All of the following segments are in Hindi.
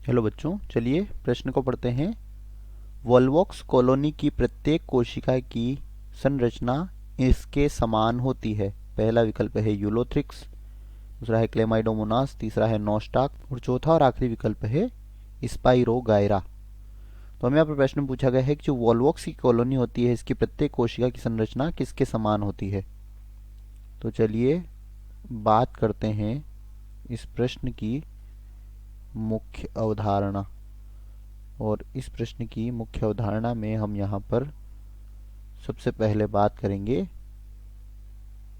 हेलो बच्चों, चलिए प्रश्न को पढ़ते हैं। वोल्वोक्स कॉलोनी की प्रत्येक कोशिका की संरचना इसके समान होती है। पहला विकल्प है यूलोथ्रिक्स, दूसरा है क्लेमाइडोमोनास, तीसरा है नोस्टाक और चौथा और आखिरी विकल्प है स्पाइरोगायरा। तो हमें यहाँ पर प्रश्न में पूछा गया है कि जो वोल्वोक्स की कॉलोनी होती है इसकी प्रत्येक कोशिका की संरचना किसके समान होती है। तो चलिए बात करते हैं इस प्रश्न की मुख्य अवधारणा। और इस प्रश्न की मुख्य अवधारणा में हम यहाँ पर सबसे पहले बात करेंगे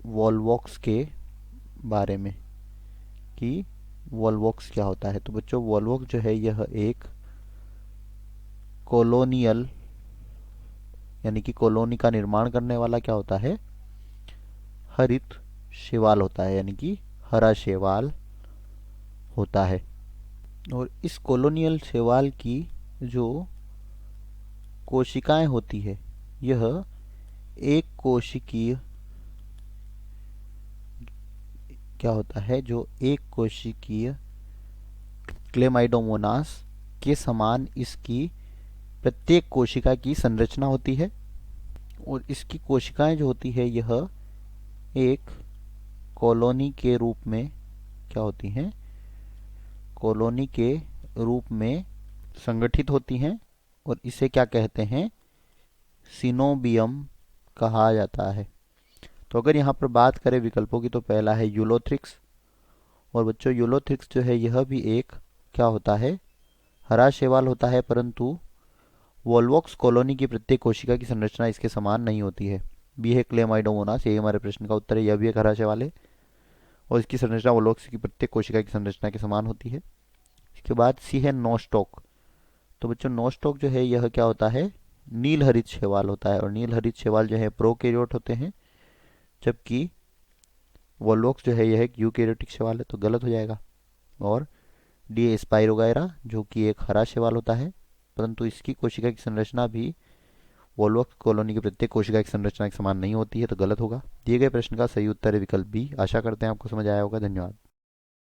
वोल्वोक्स के बारे में कि वोल्वोक्स क्या होता है। तो बच्चों, वोल्वोक्स जो है यह एक कॉलोनियल यानी कि कॉलोनी का निर्माण करने वाला क्या होता है, हरित शैवाल होता है, यानी कि हरा शैवाल होता है। और इस कॉलोनियल शैवाल की जो कोशिकाएं होती है यह एक कोशिकीय क्या होता है, जो एक कोशिकीय क्लेमाइडोमोनास के समान इसकी प्रत्येक कोशिका की संरचना होती है। और इसकी कोशिकाएं जो होती है यह एक कॉलोनी के रूप में क्या होती हैं, कॉलोनी के रूप में संगठित होती हैं। और इसे क्या कहते हैं, सिनोबियम कहा जाता है। तो अगर यहाँ पर बात करें विकल्पों की तो पहला है यूलोथ्रिक्स। और बच्चों, यूलोथ्रिक्स जो है यह भी एक क्या होता है, हरा शैवाल होता है, परंतु वोल्वोक्स कॉलोनी की प्रत्येक कोशिका की संरचना इसके समान नहीं होती है। बी है क्लेमाइडोमोनास, यही हमारे प्रश्न का उत्तर है, यह भी एक हरा शैवाल है और इसकी संरचना वोल्वोक्स की प्रत्येक कोशिका की संरचना के समान होती है। इसके बाद सी है नोस्टॉक। तो बच्चों, नोस्टॉक जो है यह क्या होता है, नील हरित शैवाल होता है। और नील हरित शैवाल जो है प्रोकैरियोट होते हैं, जबकि वोल्वोक्स जो है यह एक यूकैरियोटिक शैवाल है, तो गलत हो जाएगा। और डी स्पाइरोगायरा जो कि एक हरा शैवाल होता है, परंतु इसकी कोशिका की संरचना भी वोल्वोक्स कॉलोनी की प्रत्येक कोशिका की संरचना के समान नहीं होती है, तो गलत होगा। दिए गए प्रश्न का सही उत्तर है विकल्प बी। आशा करते हैं आपको समझ आया होगा। धन्यवाद।